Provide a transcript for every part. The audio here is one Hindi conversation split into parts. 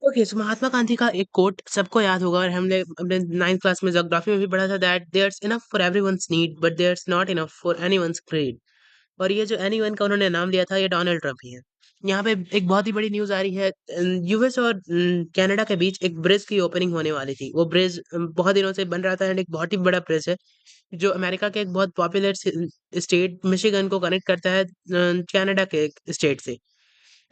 ओके, सो महात्मा गांधी का एक कोट सबको याद होगा और हमने अपने 9th क्लास में ज्योग्राफी में भी पढ़ा था, that there's enough for everyone's need but there's not enough for anyone's greed. और ये जो एनीवन का उन्होंने नाम लिया था, ये डोनाल्ड ट्रंप ही है। यहाँ पे एक बहुत ही बड़ी न्यूज आ रही है। यूएस और कनाडा के बीच एक ब्रिज की ओपनिंग होने वाली थी। वो ब्रिज बहुत दिनों से बन रहा था एंड एक बहुत ही बड़ा ब्रिज है जो अमेरिका के एक बहुत पॉपुलर स्टेट मिशिगन को कनेक्ट करता है कनाडा के स्टेट से।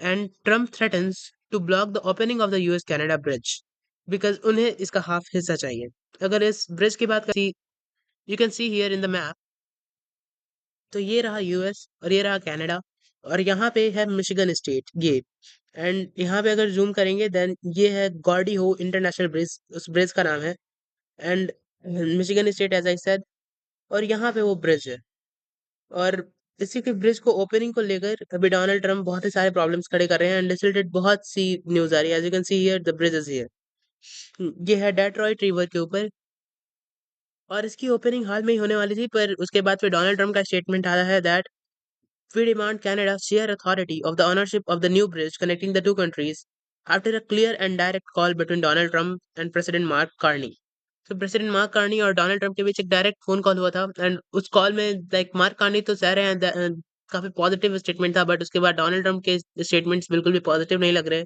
And Trump threatens to block the opening of the US Canada bridge because उन्हें इसका हाफ हिस्सा चाहिए। अगर इस ब्रिज की बात करें, you can see here in the map, तो ये रहा यूएस और ये रहा कनाडा और यहाँ पे है मिशिगन स्टेट ये। एंड यहाँ पे अगर जूम करेंगे देन ये है गॉर्डी हो इंटरनेशनल ब्रिज, उस ब्रिज का नाम है। And Michigan state as I said, और यहाँ पे वो ब्रिज है। और इसी के ब्रिज को ओपनिंग को लेकर अभी डोनाल्ड ट्रम्प बहुत ही सारे प्रॉब्लम्स खड़े कर रहे हैं एंड रिलेटेड बहुत सी न्यूज आ रही है। As you can see here the bridge is here, ये है डेट्रॉइट रिवर के ऊपर और इसकी ओपनिंग हाल में ही होने वाली थी। पर उसके बाद फिर डोनाल्ड ट्रम्प का स्टेटमेंट आया है that we demand Canada share authority of the ownership of the new bridge connecting the two countries after a clear and direct call between Donald Trump and President Mark Carney. तो प्रेसिडेंट मार्क कार्नी और डोनाल्ड ट्रंप के बीच एक डायरेक्ट फोन कॉल हुआ था एंड उस कॉल में लाइक मार्क कार्नी तो कह रहे हैं काफी पॉजिटिव स्टेटमेंट था, बट उसके बाद डोनाल्ड ट्रंप के स्टेटमेंट्स बिल्कुल भी पॉजिटिव नहीं लग रहे।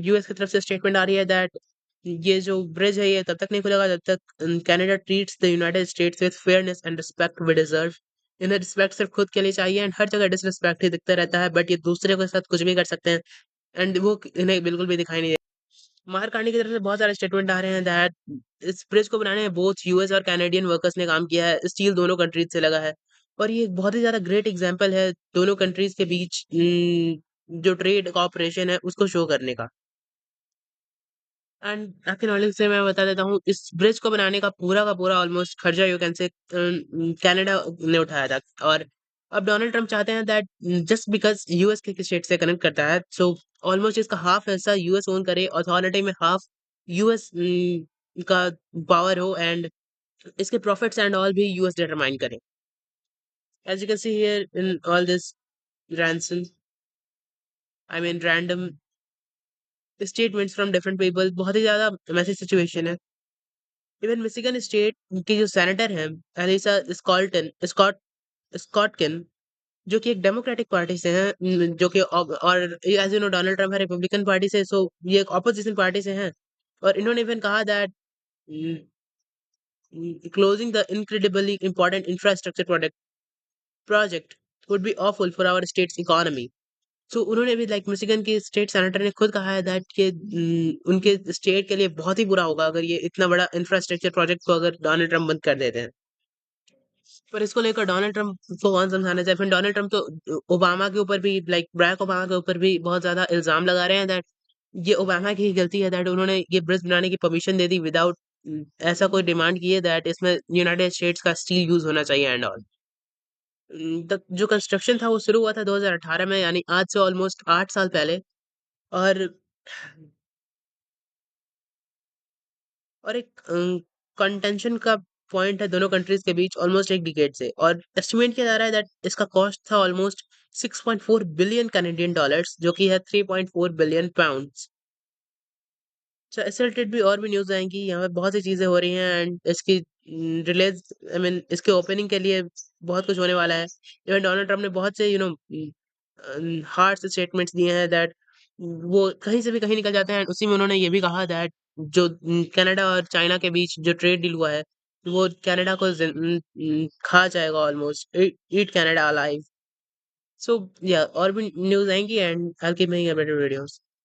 यूएस की तरफ से स्टेटमेंट आ रही है दैट ये जो ब्रिज है ये तब तक नहीं खुलेगा जब तक Canada treats the United States with fairness and respect we deserve. इन्हें रिस्पेक्ट सिर्फ खुद के लिए चाहिए एंड हर जगह डिसरिस्पेक्ट ही दिखता रहता है, बट ये दूसरे के साथ कुछ भी कर सकते हैं एंड वो इन्हें बिल्कुल भी दिखाई नहीं देता। मार्क कार्नी की तरफ से बहुत सारे स्टेटमेंट आ रहे हैं दैट इस ब्रिज को बनाने में बोथ यूएस और कैनेडियन वर्कर्स ने काम किया है, स्टील दोनों कंट्रीज से लगा है। और ये एक बहुत ही ज्यादा ग्रेट एग्जांपल है दोनों कंट्रीज के बीच जो ट्रेड कॉपरेशन है उसको शो करने का। एंड आपके नॉलेज से मैं बता देता हूँ, इस ब्रिज को बनाने का पूरा ऑलमोस्ट खर्चा यू कैन से कनाडा ने उठाया था। और अब डोनाल्ड ट्रम्प चाहते हैं दैट जस्ट बिकॉज यूएस के स्टेट से कनेक्ट करता है, सो ऑलमोस्ट इसका हाफ हिस्सा यूएस ओन करे, अथॉरिटी में हाफ यूएस का पावर हो एंड इसके प्रॉफिट्स एंड ऑल भी यूएस डिटरमाइन करे। As you can see here in all this ransom, I mean random statements from different people, बहुत ही ज्यादा मैसी सिचुएशन है। इवन मिशिगन स्टेट की जो सेनेटर हैं एलिसा स्कॉटकिन, जो कि एक डेमोक्रेटिक पार्टी से हैं, जो कि और as you know Donald Trump है रिपब्लिकन पार्टी से, सो ये एक ऑपोजिशन पार्टी से हैं। और इन्होंने इवन कहा that closing the incredibly important infrastructure project would be awful for our state's economy. So उन्होंने भी लाइक मिशिगन के स्टेट सेनेटर ने खुद कहा है दैट कि उनके स्टेट के लिए बहुत ही बुरा होगा अगर ये इतना बड़ा इंफ्रास्ट्रक्चर प्रोजेक्ट को अगर डोनाल्ड ट्रम्प बंद कर देते हैं। पर इसको लेकर डोनाल्ड ट्रम्प को कौन समझाना चाहे। फिर डोनाल्ड ट्रम्प तो ओबामा के ऊपर भी लाइक बराक ओबामा के ऊपर भी बहुत ज्यादा इल्जाम लगा रहे हैं दैट ये ओबामा की ही गलती है, दैट उन्होंने ये ब्रिज बनाने की परमिशन दे दी विदाउट ऐसा कोई डिमांड की है दैट इसमें यूनाइटेड स्टेट्स का स्टील यूज होना चाहिए एंड ऑल। जो कंस्ट्रक्शन था वो शुरू हुआ था 2018 में, यानी आज से ऑलमोस्ट 8 साल पहले। और एक कंटेंशन का पॉइंट है दोनों कंट्रीज के बीच ऑलमोस्ट एक डिकेड से, और एस्टिमेट किया जा रहा है दैट इसका कॉस्ट था ऑलमोस्ट 6.4 बिलियन कैनेडियन डॉलर्स, जो कि है 3.4 बिलियन पाउंड्स। तो इससे रिलेटेड भी और भी न्यूज़ आएँगी, यहाँ पे बहुत सी चीज़ें हो रही हैं एंड इसकी रिलीज़ आई मीन इसके ओपनिंग के लिए बहुत कुछ होने वाला है। इवन डोनाल्ड ट्रम्प ने बहुत से हार्श स्टेटमेंट्स दिए हैं दैट वो कहीं से भी कहीं निकल जाते हैं। उसी में उन्होंने ये भी कहा दैट जो कनाडा और चाइना के बीच जो ट्रेड डील हुआ है, वो कनाडा को खा जाएगा ऑलमोस्ट, ईट कनाडा अलाइव। सो या और भी न्यूज़ आएँगी and I will keep making updated videos.